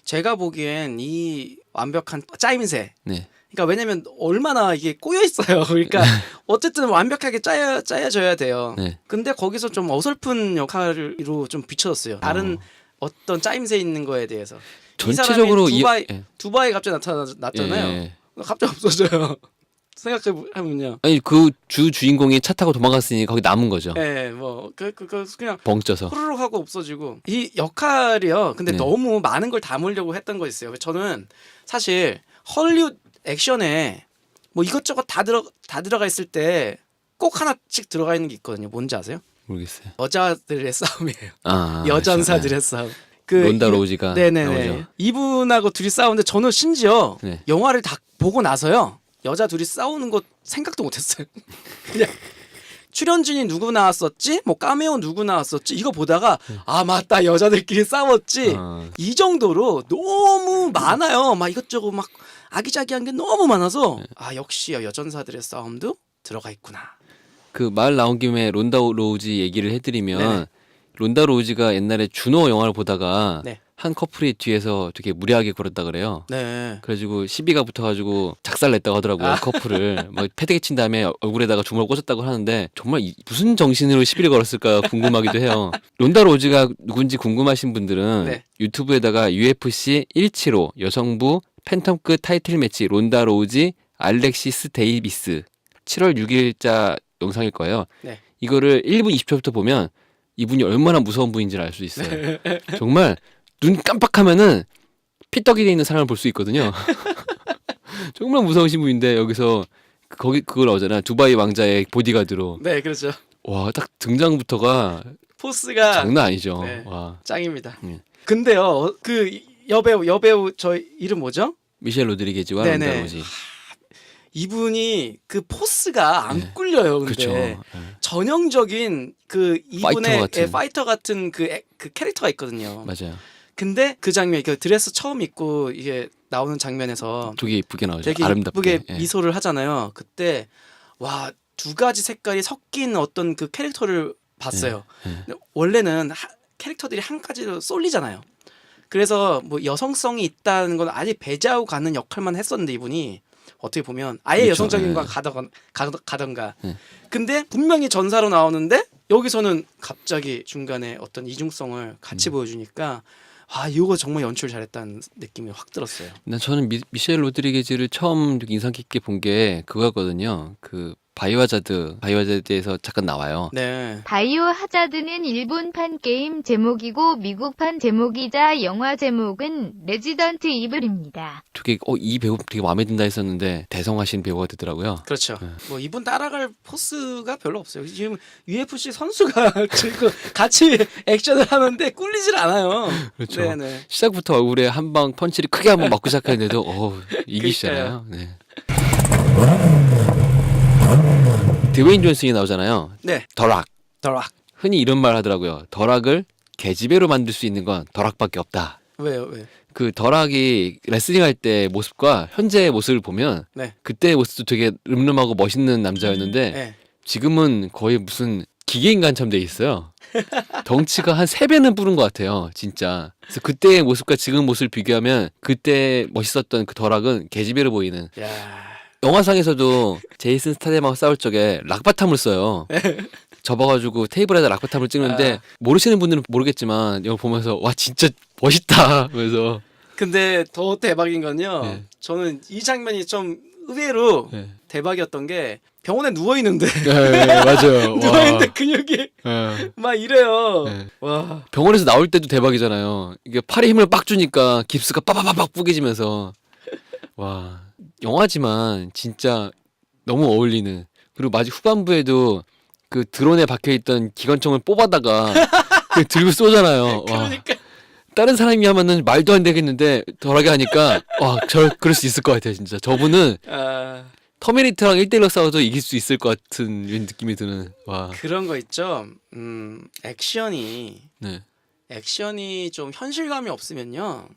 [SPEAKER 4] 제가 보기엔 이 완벽한 짜임새.
[SPEAKER 2] 네.
[SPEAKER 4] 그러니까 왜냐면 얼마나 이게 꼬여 있어요. 그러니까 어쨌든 완벽하게 짜여져야 돼요.
[SPEAKER 2] 네.
[SPEAKER 4] 근데 거기서 좀 어설픈 역할로 좀 비춰졌어요. 다른 어떤 짜임새 있는 거에 대해서.
[SPEAKER 2] 전체적으로
[SPEAKER 4] 이 사람이
[SPEAKER 2] 예.
[SPEAKER 4] 두바이 갑자기 나타났잖아요.
[SPEAKER 2] 예.
[SPEAKER 4] 갑자기 없어져요. 생각해보면요.
[SPEAKER 2] 아니 그 주인공이 차 타고 도망갔으니 거기 남은 거죠.
[SPEAKER 4] 예, 뭐 그냥
[SPEAKER 2] 벙쪄서.
[SPEAKER 4] 호로록 하고 없어지고 이 역할이요. 근데
[SPEAKER 2] 네.
[SPEAKER 4] 너무 많은 걸 담으려고 했던 거 있어요. 저는 사실 헐리우드 액션에 뭐 이것저것 다 들어가 있을 때 꼭 하나씩 들어가 있는 게 있거든요. 뭔지 아세요?
[SPEAKER 2] 모르겠어요.
[SPEAKER 4] 여자들의 싸움이에요.
[SPEAKER 2] 아,
[SPEAKER 4] 여전사들의 싸움.
[SPEAKER 2] 론다 로우지가
[SPEAKER 4] 네네네.
[SPEAKER 2] 나오죠.
[SPEAKER 4] 이분하고 둘이 싸우는데 저는 심지어
[SPEAKER 2] 네.
[SPEAKER 4] 영화를 다 보고 나서요. 여자 둘이 싸우는 거 생각도 못했어요. 그냥 출연진이 누구 나왔었지? 뭐 카메오 누구 나왔었지? 이거 보다가 아 맞다 여자들끼리 싸웠지.
[SPEAKER 2] 아,
[SPEAKER 4] 이 정도로 너무 많아요. 막 이것저것 막 아기자기한 게 너무 많아서 아 역시 여전사들의 싸움도 들어가 있구나.
[SPEAKER 2] 그 말 나온 김에 론다 로우지 얘기를 해드리면
[SPEAKER 4] 네네.
[SPEAKER 2] 론다 로우지가 옛날에 준호 영화를 보다가
[SPEAKER 4] 네.
[SPEAKER 2] 한 커플이 뒤에서 되게 무례하게 굴었다 그래요.
[SPEAKER 4] 네.
[SPEAKER 2] 그래가지고 시비가 붙어가지고 작살냈다고 하더라고요. 커플을 막 패대기 친 다음에 얼굴에다가 주먹을 꽂았다고 하는데 정말 무슨 정신으로 시비를 걸었을까 궁금하기도 해요. 론다 로우지가 누군지 궁금하신 분들은
[SPEAKER 4] 네.
[SPEAKER 2] 유튜브에다가 UFC 175 여성부 팬텀급 타이틀 매치 론다 로우지 알렉시스 데이비스 7월 6일자 영상일 거예요.
[SPEAKER 4] 네.
[SPEAKER 2] 이거를 1분 20초부터 보면 이분이 얼마나 무서운 분인지를 알 수 있어요. 정말 눈 깜빡하면은 피떡이 돼 있는 사람을 볼 수 있거든요. 정말 무서우신 분인데 여기서 그걸 나오잖아. 두바이 왕자의 보디가드로.
[SPEAKER 4] 네, 그렇죠.
[SPEAKER 2] 와, 딱 등장부터가
[SPEAKER 4] 포스가
[SPEAKER 2] 장난 아니죠.
[SPEAKER 4] 네.
[SPEAKER 2] 와.
[SPEAKER 4] 짱입니다.
[SPEAKER 2] 네.
[SPEAKER 4] 근데요, 그 여배우 저 이름 뭐죠?
[SPEAKER 2] 미셸 로드리게즈와
[SPEAKER 4] 네네.
[SPEAKER 2] 론다 로우지.
[SPEAKER 4] 이분이 그 포스가 안
[SPEAKER 2] 네.
[SPEAKER 4] 꿀려요. 근데
[SPEAKER 2] 그렇죠. 네.
[SPEAKER 4] 전형적인 그
[SPEAKER 2] 파이터
[SPEAKER 4] 이분의
[SPEAKER 2] 같은.
[SPEAKER 4] 파이터 같은 그 캐릭터가 있거든요.
[SPEAKER 2] 맞아요.
[SPEAKER 4] 근데 그 장면, 그 드레스 처음 입고 이게 나오는 장면에서
[SPEAKER 2] 되게 이쁘게 나오죠.
[SPEAKER 4] 되게
[SPEAKER 2] 아름답게.
[SPEAKER 4] 이쁘게 미소를 하잖아요. 그때 와, 두 가지 색깔이 섞인 어떤 그 캐릭터를 봤어요.
[SPEAKER 2] 예.
[SPEAKER 4] 근데 원래는 캐릭터들이 한 가지로 쏠리잖아요. 그래서 뭐 여성성이 있다는 건 아직 배제하고 가는 역할만 했었는데 이분이 어떻게 보면 아예
[SPEAKER 2] 그렇죠.
[SPEAKER 4] 여성적인
[SPEAKER 2] 예.
[SPEAKER 4] 거 가던가.
[SPEAKER 2] 예.
[SPEAKER 4] 근데 분명히 전사로 나오는데 여기서는 갑자기 중간에 어떤 이중성을 같이 보여주니까 아 이거 정말 연출 잘했다는 느낌이 확 들었어요.
[SPEAKER 2] 저는 미셸 로드리게즈를 처음 인상 깊게 본 게 그거거든요. 그 바이오하자드에서 잠깐 나와요.
[SPEAKER 4] 네.
[SPEAKER 1] 바이오 하자드는 일본판 게임 제목이고 미국판 제목이자 영화 제목은 레지던트 이블입니다.
[SPEAKER 2] 되게 이 배우 되게 마음에 든다 했었는데 대성하신 배우가 되더라고요.
[SPEAKER 4] 그렇죠.
[SPEAKER 2] 네.
[SPEAKER 4] 뭐 이분 따라갈 포스가 별로 없어요. 지금 UFC 선수가 지금 같이 액션을 하는데 꿀리질 않아요.
[SPEAKER 2] 그렇죠.
[SPEAKER 4] 네네.
[SPEAKER 2] 시작부터 얼굴에 한 방 펀치를 크게 한번 맞고 시작했는데도 이기시잖아요. 네. 드웨인 존슨이 나오잖아요.
[SPEAKER 4] 네.
[SPEAKER 2] 더락.
[SPEAKER 4] 더락.
[SPEAKER 2] 흔히 이런 말 하더라고요. 더락을 계집애로 만들 수 있는 건 더락밖에 없다.
[SPEAKER 4] 왜요?
[SPEAKER 2] 그 더락이 레슬링 할 때 모습과 현재의 모습을 보면
[SPEAKER 4] 네.
[SPEAKER 2] 그때의 모습도 되게 름름하고 멋있는 남자였는데
[SPEAKER 4] 네.
[SPEAKER 2] 지금은 거의 무슨 기계인간처럼 돼 있어요. 덩치가 한 3배는 뿌른 것 같아요. 진짜. 그래서 그때의 모습과 지금 모습을 비교하면 그때 멋있었던 그 더락은 계집애로 보이는.
[SPEAKER 4] 야.
[SPEAKER 2] 영화상에서도 제이슨 스타뎀하고 싸울 적에 락바탐을 써요. 접어가지고 테이블에다 락바탐을 찍는데 모르시는 분들은 모르겠지만 이거 보면서 와 진짜 멋있다 그래서
[SPEAKER 4] 근데 더 대박인 건요.
[SPEAKER 2] 네.
[SPEAKER 4] 저는 이 장면이 좀 의외로
[SPEAKER 2] 네.
[SPEAKER 4] 대박이었던 게 병원에 누워 있는데
[SPEAKER 2] 맞아요.
[SPEAKER 4] 누워 있는데 근육이 막 이래요.
[SPEAKER 2] 네.
[SPEAKER 4] 와.
[SPEAKER 2] 병원에서 나올 때도 대박이잖아요. 이게 팔에 힘을 빡 주니까 깁스가 빠바바박 뿌개지면서 와 영화지만 진짜 너무 어울리는. 그리고 마지막 후반부에도 그 드론에 박혀있던 기관총을 뽑아다가 그 들고 쏘잖아요. 와.
[SPEAKER 4] 그러니까
[SPEAKER 2] 다른 사람이 하면은 말도 안 되겠는데 덜하게 하니까 와 그럴 수 있을 것 같아요 진짜. 저분은 터미네이터랑 1대1로 싸워도 이길 수 있을 것 같은 이런 느낌이 드는. 와.
[SPEAKER 4] 그런 거 있죠.
[SPEAKER 2] 네.
[SPEAKER 4] 액션이 좀 현실감이 없으면요.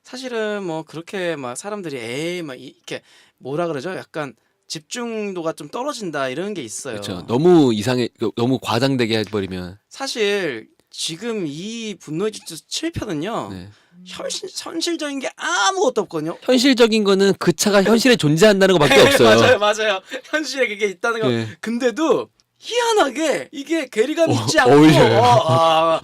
[SPEAKER 4] 사실은 뭐 그렇게 막 사람들이 에이 막 이렇게 뭐라 그러죠? 약간 집중도가 좀 떨어진다 이런 게 있어요.
[SPEAKER 2] 그렇죠. 너무 이상해, 너무 과장되게 해버리면.
[SPEAKER 4] 사실 지금 이 분노의 질주 7편은요.
[SPEAKER 2] 네.
[SPEAKER 4] 현실적인 게 아무것도 없거든요.
[SPEAKER 2] 현실적인 거는 그 차가 현실에 존재한다는 것밖에 없어요.
[SPEAKER 4] 맞아요. 현실에 그게 있다는 거.
[SPEAKER 2] 네.
[SPEAKER 4] 근데도 희한하게 이게 괴리감 있지 않고
[SPEAKER 2] 어울려요.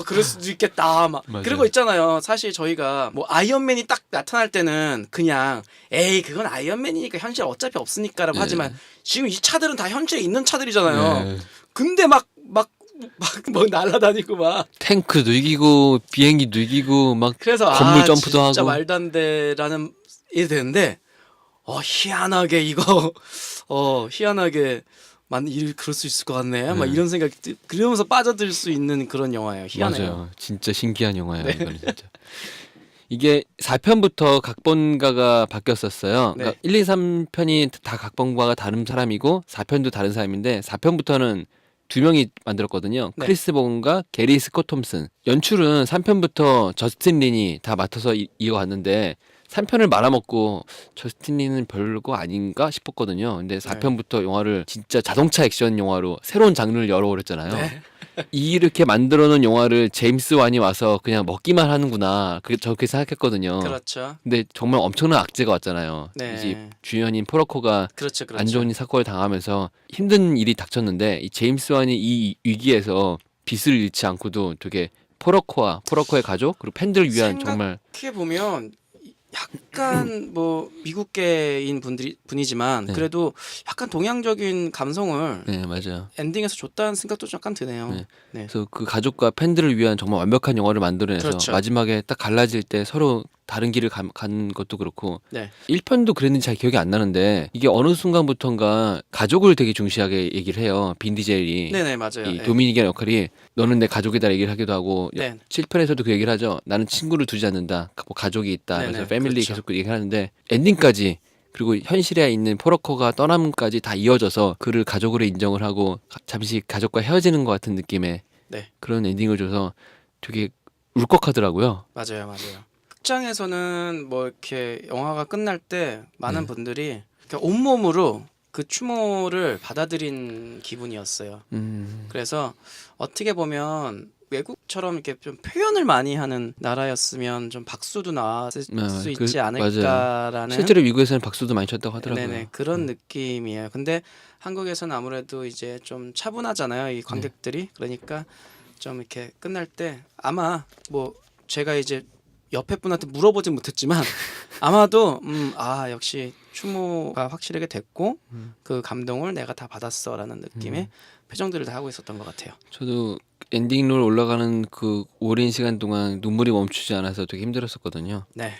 [SPEAKER 4] 그럴 수도 있겠다 막
[SPEAKER 2] 맞아요.
[SPEAKER 4] 그런 거 있잖아요. 사실 저희가 뭐 아이언맨이 딱 나타날 때는 그냥 에이 그건 아이언맨이니까 현실 어차피 없으니까라고
[SPEAKER 2] 네.
[SPEAKER 4] 하지만 지금 이 차들은 다 현실에 있는 차들이잖아요.
[SPEAKER 2] 네.
[SPEAKER 4] 근데 막 날아다니고 막
[SPEAKER 2] 탱크도 이기고 비행기도 이기고 막
[SPEAKER 4] 그래서
[SPEAKER 2] 건물 점프도
[SPEAKER 4] 진짜
[SPEAKER 2] 하고.
[SPEAKER 4] 말도 안 돼라는 일이 되는데 희한하게 이거 희한하게 그럴 수 있을 것 같네. 막
[SPEAKER 2] 네.
[SPEAKER 4] 이런 생각이 그러면서 빠져들 수 있는 그런 영화예요. 희한해요.
[SPEAKER 2] 맞아요. 진짜 신기한 영화예요.
[SPEAKER 4] 네.
[SPEAKER 2] 이거는 진짜. 이게 4편부터 각본가가 바뀌었었어요.
[SPEAKER 4] 네.
[SPEAKER 2] 그러니까 1, 2, 3편이 다 각본가가 다른 사람이고 4편도 다른 사람인데 4편부터는 두 명이 만들었거든요.
[SPEAKER 4] 네.
[SPEAKER 2] 크리스 본과 게리 스콧 톰슨. 연출은 3편부터 저스틴 린이 다 맡아서 이어갔는데 3편을 말아먹고 저스틴 린은 별거 아닌가 싶었거든요. 근데 4편부터 영화를 진짜 자동차 액션 영화로 새로운 장르를 열어버렸잖아요.
[SPEAKER 4] 네.
[SPEAKER 2] 이렇게 만들어놓은 영화를 제임스 완이 와서 그냥 먹기만 하는구나. 저렇게 생각했거든요.
[SPEAKER 4] 그렇죠.
[SPEAKER 2] 근데 정말 엄청난 악재가 왔잖아요.
[SPEAKER 4] 네.
[SPEAKER 2] 이제 주연인 포러코가
[SPEAKER 4] 그렇죠.
[SPEAKER 2] 안 좋은 사건을 당하면서 힘든 일이 닥쳤는데 이 제임스 완이 이 위기에서 빚을 잃지 않고도 되게 포러코의 가족 그리고 팬들을 위한 정말
[SPEAKER 4] 이렇게 보면 약간 뭐 미국계인 분이지만
[SPEAKER 2] 네.
[SPEAKER 4] 그래도 약간 동양적인 감성을
[SPEAKER 2] 네 맞아요.
[SPEAKER 4] 엔딩에서 줬다는 생각도 약간 드네요.
[SPEAKER 2] 네.
[SPEAKER 4] 네.
[SPEAKER 2] 그래서 그 가족과 팬들을 위한 정말 완벽한 영화를 만들어내서
[SPEAKER 4] 그렇죠.
[SPEAKER 2] 마지막에 딱 갈라질 때 서로 다른 길을 간 것도 그렇고
[SPEAKER 4] 네.
[SPEAKER 2] 1편도 그랬는지 잘 기억이 안 나는데 이게 어느 순간부터인가 가족을 되게 중시하게 얘기를 해요. 빈 디젤이
[SPEAKER 4] 네네 맞아요.
[SPEAKER 2] 이
[SPEAKER 4] 네.
[SPEAKER 2] 도미닉의 역할이 너는 내 가족이다 얘기를 하기도 하고
[SPEAKER 4] 네.
[SPEAKER 2] 7편에서도 그 얘기를 하죠. 나는 친구를 두지 않는다. 뭐 가족이 있다.
[SPEAKER 4] 네네,
[SPEAKER 2] 그래서 패밀리
[SPEAKER 4] 그렇죠.
[SPEAKER 2] 계속 그 얘기를 하는데 엔딩까지 그리고 현실에 있는 포러커가 떠남까지 다 이어져서 그를 가족으로 인정을 하고 잠시 가족과 헤어지는 것 같은 느낌의
[SPEAKER 4] 네.
[SPEAKER 2] 그런 엔딩을 줘서 되게 울컥하더라고요.
[SPEAKER 4] 맞아요. 극장에서는 뭐 이렇게 영화가 끝날 때 많은
[SPEAKER 2] 네.
[SPEAKER 4] 분들이 이렇게 온몸으로 그 추모를 받아들인 기분이었어요. 그래서 어떻게 보면 외국처럼 이렇게 좀 표현을 많이 하는 나라였으면 좀 박수도 나왔을 수 있지 않을까라는
[SPEAKER 2] 실제로 미국에서는 박수도 많이 쳤다고 하더라고요.
[SPEAKER 4] 네네 그런 느낌이에요. 근데 한국에서는 아무래도 이제 좀 차분하잖아요. 이 관객들이. 그러니까 좀 이렇게 끝날 때 아마 뭐 제가 이제 옆에 분한테 물어보진 못했지만 아마도 역시 추모가 확실하게 됐고 그 감동을 내가 다 받았어라는 느낌의 표정들을 다 하고 있었던 것 같아요.
[SPEAKER 2] 저도 엔딩롤 올라가는 그 오랜 시간 동안 눈물이 멈추지 않아서 되게 힘들었었거든요.
[SPEAKER 4] 네.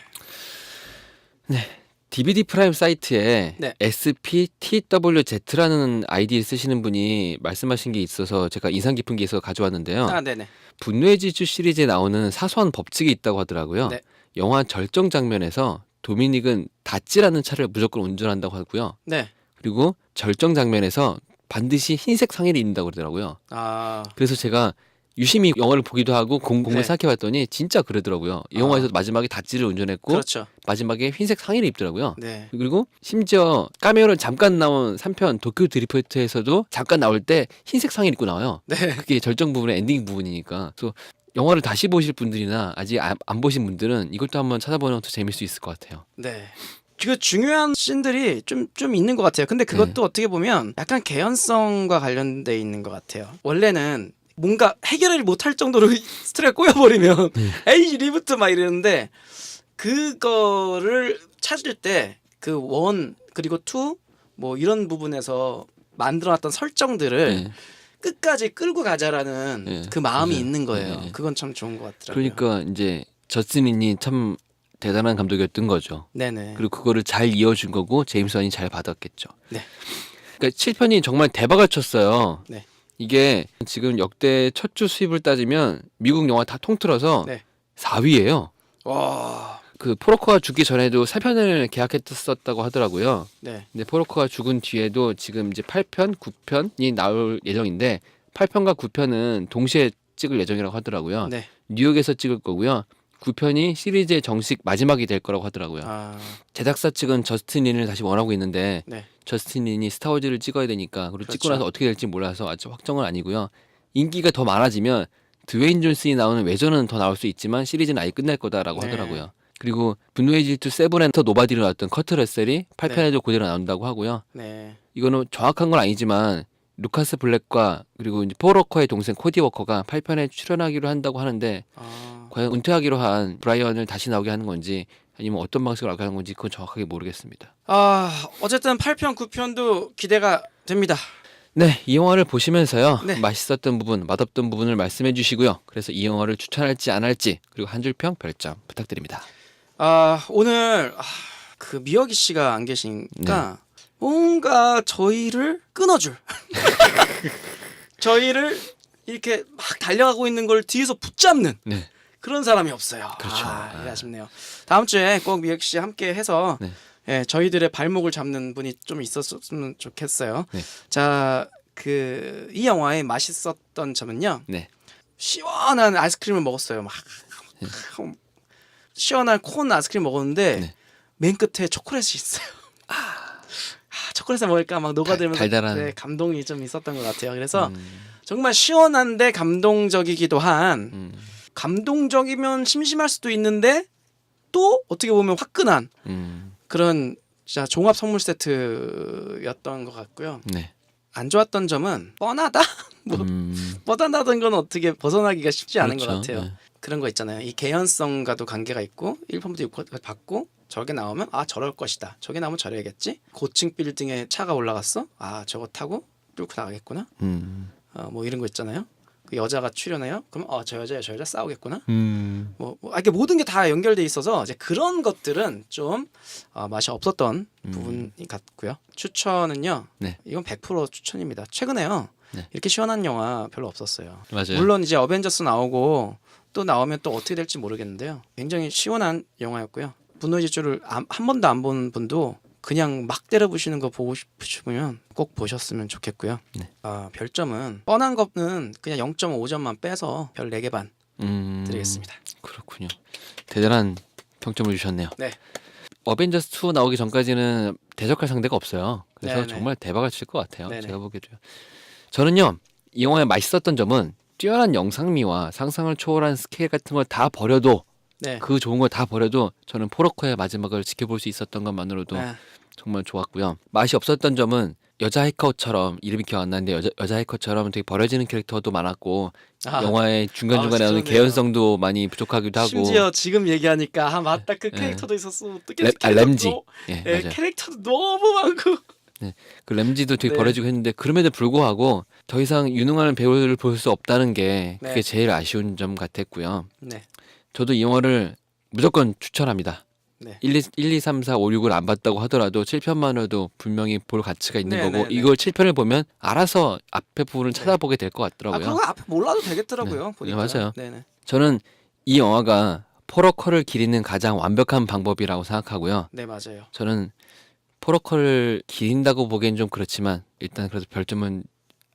[SPEAKER 2] DVD 프라임 사이트에
[SPEAKER 4] 네.
[SPEAKER 2] SPTWZ라는 아이디 쓰시는 분이 말씀하신 게 있어서 제가 인상 깊은 게 있어서 가져왔는데요.
[SPEAKER 4] 네네.
[SPEAKER 2] 분노의 질주 시리즈에 나오는 사소한 법칙이 있다고 하더라고요.
[SPEAKER 4] 네.
[SPEAKER 2] 영화 절정 장면에서 도미닉은 다찌라는 차를 무조건 운전한다고 하고요.
[SPEAKER 4] 네.
[SPEAKER 2] 그리고 절정 장면에서 반드시 흰색 상의를 입는다고 그러더라고요. 그래서 제가 유심히 영화를 보기도 하고 곰곰을
[SPEAKER 4] 네.
[SPEAKER 2] 생각해봤더니 진짜 그러더라고요. 이 영화에서 마지막에 다찌를 운전했고
[SPEAKER 4] 그렇죠.
[SPEAKER 2] 마지막에 흰색 상의를 입더라고요.
[SPEAKER 4] 네.
[SPEAKER 2] 그리고 심지어 카메오로 잠깐 나온 3편 도쿄 드리프트에서도 잠깐 나올 때 흰색 상의를 입고 나와요.
[SPEAKER 4] 네.
[SPEAKER 2] 그게 절정 부분의 엔딩 부분이니까. 그래서 영화를 다시 보실 분들이나 아직 안 보신 분들은 이것도 한번 찾아보는 것도 재밌을 수 있을 것 같아요.
[SPEAKER 4] 네. 그 중요한 씬들이 좀 있는 것 같아요. 근데 그것도 어떻게 보면 약간 개연성과 관련돼 있는 것 같아요. 원래는 뭔가 해결을 못할 정도로 스토리가 꼬여버리면 에이 리부트 막 이러는데 그거를 찾을 때 그 원 그리고 투 뭐 이런 부분에서 만들어놨던 설정들을
[SPEAKER 2] 네.
[SPEAKER 4] 끝까지 끌고 가자라는
[SPEAKER 2] 네,
[SPEAKER 4] 그 마음이
[SPEAKER 2] 맞아요.
[SPEAKER 4] 있는 거예요.
[SPEAKER 2] 네.
[SPEAKER 4] 그건 참 좋은 것 같더라고요.
[SPEAKER 2] 그러니까 이제 저스틴이 참 대단한 감독이었던 거죠.
[SPEAKER 4] 네네.
[SPEAKER 2] 그리고 그거를 잘 이어준 거고 제임스 완이 잘 받았겠죠.
[SPEAKER 4] 네.
[SPEAKER 2] 그러니까 7편이 정말 대박을 쳤어요.
[SPEAKER 4] 네.
[SPEAKER 2] 이게 지금 역대 첫 주 수입을 따지면 미국 영화 다 통틀어서
[SPEAKER 4] 네.
[SPEAKER 2] 4위예요.
[SPEAKER 4] 와.
[SPEAKER 2] 그 포로코가 죽기 전에도 3편을 계약했었다고 하더라고요.
[SPEAKER 4] 네.
[SPEAKER 2] 근데 포로코가 죽은 뒤에도 지금 이제 8편, 9편이 나올 예정인데 8편과 9편은 동시에 찍을 예정이라고 하더라고요.
[SPEAKER 4] 네.
[SPEAKER 2] 뉴욕에서 찍을 거고요. 9편이 시리즈의 정식 마지막이 될 거라고 하더라고요.
[SPEAKER 4] 아,
[SPEAKER 2] 제작사 측은 저스틴 린을 다시 원하고 있는데
[SPEAKER 4] 네.
[SPEAKER 2] 저스틴 린이 스타워즈를 찍어야 되니까 그리고 찍고
[SPEAKER 4] 그렇죠.
[SPEAKER 2] 나서 어떻게 될지 몰라서 아직 확정은 아니고요. 인기가 더 많아지면 드웨인 존슨이 나오는 외전은 더 나올 수 있지만 시리즈는 아예 끝날 거다라고
[SPEAKER 4] 네.
[SPEAKER 2] 하더라고요. 그리고 분노의 질투 7에 노바디를 나왔던 커트 러셀이 8편에도 그대로 나온다고 하고요.
[SPEAKER 4] 네.
[SPEAKER 2] 이거는 정확한 건 아니지만 루카스 블랙과 그리고 이제 폴 워커의 동생 코디 워커가 8편에 출연하기로 한다고 하는데
[SPEAKER 4] 아,
[SPEAKER 2] 과연 은퇴하기로 한 브라이언을 다시 나오게 하는 건지 아니면 어떤 방식으로 나오게 하는 건지 그건 정확하게 모르겠습니다.
[SPEAKER 4] 어쨌든 8편, 9편도 기대가 됩니다.
[SPEAKER 2] 네, 이 영화를 보시면서요.
[SPEAKER 4] 네.
[SPEAKER 2] 맛있었던 부분, 맛없던 부분을 말씀해 주시고요. 그래서 이 영화를 추천할지 안 할지 그리고 한 줄 평 별점 부탁드립니다.
[SPEAKER 4] 오늘 그 미여기 씨가 안 계시니까 뭔가 저희를 끊어줄 저희를 이렇게 막 달려가고 있는 걸 뒤에서 붙잡는
[SPEAKER 2] 네.
[SPEAKER 4] 그런 사람이 없어요.
[SPEAKER 2] 그렇죠.
[SPEAKER 4] 이게 아쉽네요. 다음 주에 꼭 미여기 씨 함께 해서
[SPEAKER 2] 네.
[SPEAKER 4] 예, 저희들의 발목을 잡는 분이 좀 있었으면 좋겠어요.
[SPEAKER 2] 네.
[SPEAKER 4] 자, 이 영화의 맛있었던 점은요.
[SPEAKER 2] 네.
[SPEAKER 4] 시원한 아이스크림을 먹었어요. 막 시원한 콘 아이스크림 먹었는데
[SPEAKER 2] 네.
[SPEAKER 4] 맨 끝에 초콜릿이 있어요. 초콜릿을 먹으니까 막 녹아들면서
[SPEAKER 2] 달달한.
[SPEAKER 4] 네, 감동이 좀 있었던 것 같아요. 그래서 정말 시원한데 감동적이기도 한 감동적이면 심심할 수도 있는데 또 어떻게 보면 화끈한 그런 진짜 종합 선물 세트였던 것 같고요.
[SPEAKER 2] 네.
[SPEAKER 4] 안 좋았던 점은 뻔하다? 뻔하다던 건 어떻게 벗어나기가 쉽지 않은 것
[SPEAKER 2] 그렇죠.
[SPEAKER 4] 같아요.
[SPEAKER 2] 네.
[SPEAKER 4] 그런 거 있잖아요. 이 개연성과도 관계가 있고 1편부터 6편 받고 저게 나오면 저럴 것이다. 저게 나오면 저래야겠지. 고층 빌딩에 차가 올라갔어. 저거 타고 뚫고 나가겠구나. 뭐 이런 거 있잖아요. 그 여자가 출연해요. 그럼 저 여자 싸우겠구나. 이게 모든 게 다 연결돼 있어서 이제 그런 것들은 좀 맛이 없었던 부분이 같고요. 추천은요.
[SPEAKER 2] 네.
[SPEAKER 4] 이건 100% 추천입니다. 최근에요.
[SPEAKER 2] 네.
[SPEAKER 4] 이렇게 시원한 영화 별로 없었어요.
[SPEAKER 2] 맞아요.
[SPEAKER 4] 물론 이제 어벤져스 나오고 또 나오면 또 어떻게 될지 모르겠는데요. 굉장히 시원한 영화였고요. 분노의 질주를 한 번도 안 본 분도 그냥 막 때려부시는 거 보고 싶으면 꼭 보셨으면 좋겠고요.
[SPEAKER 2] 네.
[SPEAKER 4] 별점은 뻔한 거는 그냥 0.5점만 빼서 별 4개 반 드리겠습니다.
[SPEAKER 2] 그렇군요. 대단한 평점을 주셨네요.
[SPEAKER 4] 네.
[SPEAKER 2] 어벤져스 2 나오기 전까지는 대적할 상대가 없어요. 그래서
[SPEAKER 4] 네네.
[SPEAKER 2] 정말 대박을 칠 것 같아요.
[SPEAKER 4] 네네.
[SPEAKER 2] 제가 보기에도요. 저는요. 이 영화의 맛있었던 점은 뛰어난 영상미와 상상을 초월한 스케일 같은 걸 다 버려도
[SPEAKER 4] 네.
[SPEAKER 2] 그 좋은 걸 다 버려도 저는 포로코의 마지막을 지켜볼 수 있었던 것만으로도
[SPEAKER 4] 네.
[SPEAKER 2] 정말 좋았고요. 맛이 없었던 점은 여자 해커처럼 이름이 기억 안 나는데 여자 해커처럼 되게 버려지는 캐릭터도 많았고 영화의 중간중간에 나오는
[SPEAKER 4] 그러네요.
[SPEAKER 2] 개연성도 많이 부족하기도 하고
[SPEAKER 4] 심지어 지금 얘기하니까 맞다 그
[SPEAKER 2] 네.
[SPEAKER 4] 캐릭터도 있었어. 어떻게
[SPEAKER 2] 램지. 예,
[SPEAKER 4] 네,
[SPEAKER 2] 맞아요.
[SPEAKER 4] 캐릭터도 너무 많고.
[SPEAKER 2] 그 램지도 되게
[SPEAKER 4] 네.
[SPEAKER 2] 버려지고 했는데 그럼에도 불구하고 더 이상 유능한 배우를 볼 수 없다는 게 그게
[SPEAKER 4] 네.
[SPEAKER 2] 제일 아쉬운 점 같았고요.
[SPEAKER 4] 네.
[SPEAKER 2] 저도 이 영화를 무조건 추천합니다.
[SPEAKER 4] 네.
[SPEAKER 2] 1, 2, 3, 4, 5, 6을 안 봤다고 하더라도 7편만으로도 분명히 볼 가치가 있는
[SPEAKER 4] 네,
[SPEAKER 2] 거고
[SPEAKER 4] 네, 네.
[SPEAKER 2] 이걸 7편을 보면 알아서 앞에 부분을 찾아보게 될 것 같더라고요.
[SPEAKER 4] 그런 거 앞에 몰라도 되겠더라고요.
[SPEAKER 2] 네.
[SPEAKER 4] 보니까.
[SPEAKER 2] 네, 맞아요.
[SPEAKER 4] 네네.
[SPEAKER 2] 저는 이 영화가 포로컬을 기리는 가장 완벽한 방법이라고 생각하고요.
[SPEAKER 4] 네 맞아요.
[SPEAKER 2] 저는 포로컬을 기린다고 보기엔 좀 그렇지만 일단 그래도 별점은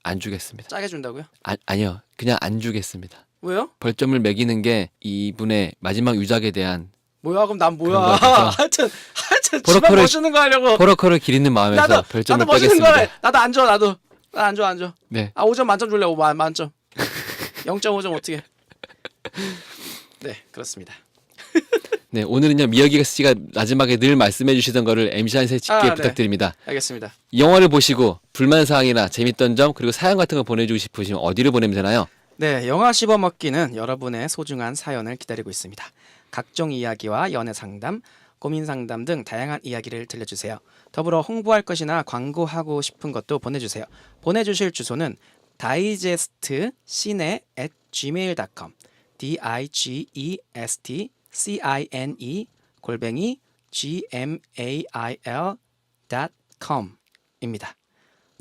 [SPEAKER 2] 안 주겠습니다.
[SPEAKER 4] 짜게 준다고요?
[SPEAKER 2] 아니요. 그냥 안 주겠습니다.
[SPEAKER 4] 왜요?
[SPEAKER 2] 벌점을 매기는 게 이분의 마지막 유작에 대한
[SPEAKER 4] 뭐야 그럼 난
[SPEAKER 2] 그런
[SPEAKER 4] 뭐야?
[SPEAKER 2] 거 같아서.
[SPEAKER 4] 하여튼
[SPEAKER 2] 포로컬을-
[SPEAKER 4] 집안 멋있는 거 하려고.
[SPEAKER 2] 포로컬을 기리는 마음에서
[SPEAKER 4] 나도
[SPEAKER 2] 별점을
[SPEAKER 4] 나도 멋있는 거 해.
[SPEAKER 2] 빼겠습니다.
[SPEAKER 4] 나도 안 줘. 나도 나 안 줘. 안 줘.
[SPEAKER 2] 네.
[SPEAKER 4] 5점 만점 줄래? 5 만점. 0.5점 어떻게? 네 그렇습니다.
[SPEAKER 2] 네, 오늘은요 미여기 씨가 마지막에 늘 말씀해 주시던 거를 MC한테 짚게
[SPEAKER 4] 네.
[SPEAKER 2] 부탁드립니다.
[SPEAKER 4] 알겠습니다.
[SPEAKER 2] 이 영화를 보시고 불만 사항이나 재밌던 점 그리고 사연 같은 거 보내주고 싶으시면 어디로 보내면 되나요?
[SPEAKER 4] 네, 영화 씹어먹기는 여러분의 소중한 사연을 기다리고 있습니다. 각종 이야기와 연애 상담, 고민 상담 등 다양한 이야기를 들려주세요. 더불어 홍보할 것이나 광고하고 싶은 것도 보내주세요. 보내주실 주소는 digestcine@gmail.com digestcine@gmail.com입니다.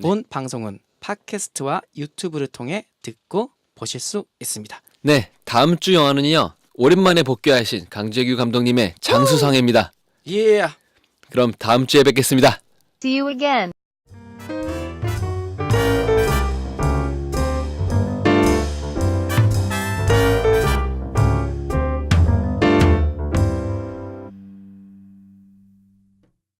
[SPEAKER 4] 본 방송은 팟캐스트와 유튜브를 통해 듣고 보실 수 있습니다.
[SPEAKER 2] 네, 다음 주 영화는요 오랜만에 복귀하신 강재규 감독님의 장수상해입니다.
[SPEAKER 4] 예.
[SPEAKER 2] 그럼 다음 주에 뵙겠습니다.
[SPEAKER 1] See you again.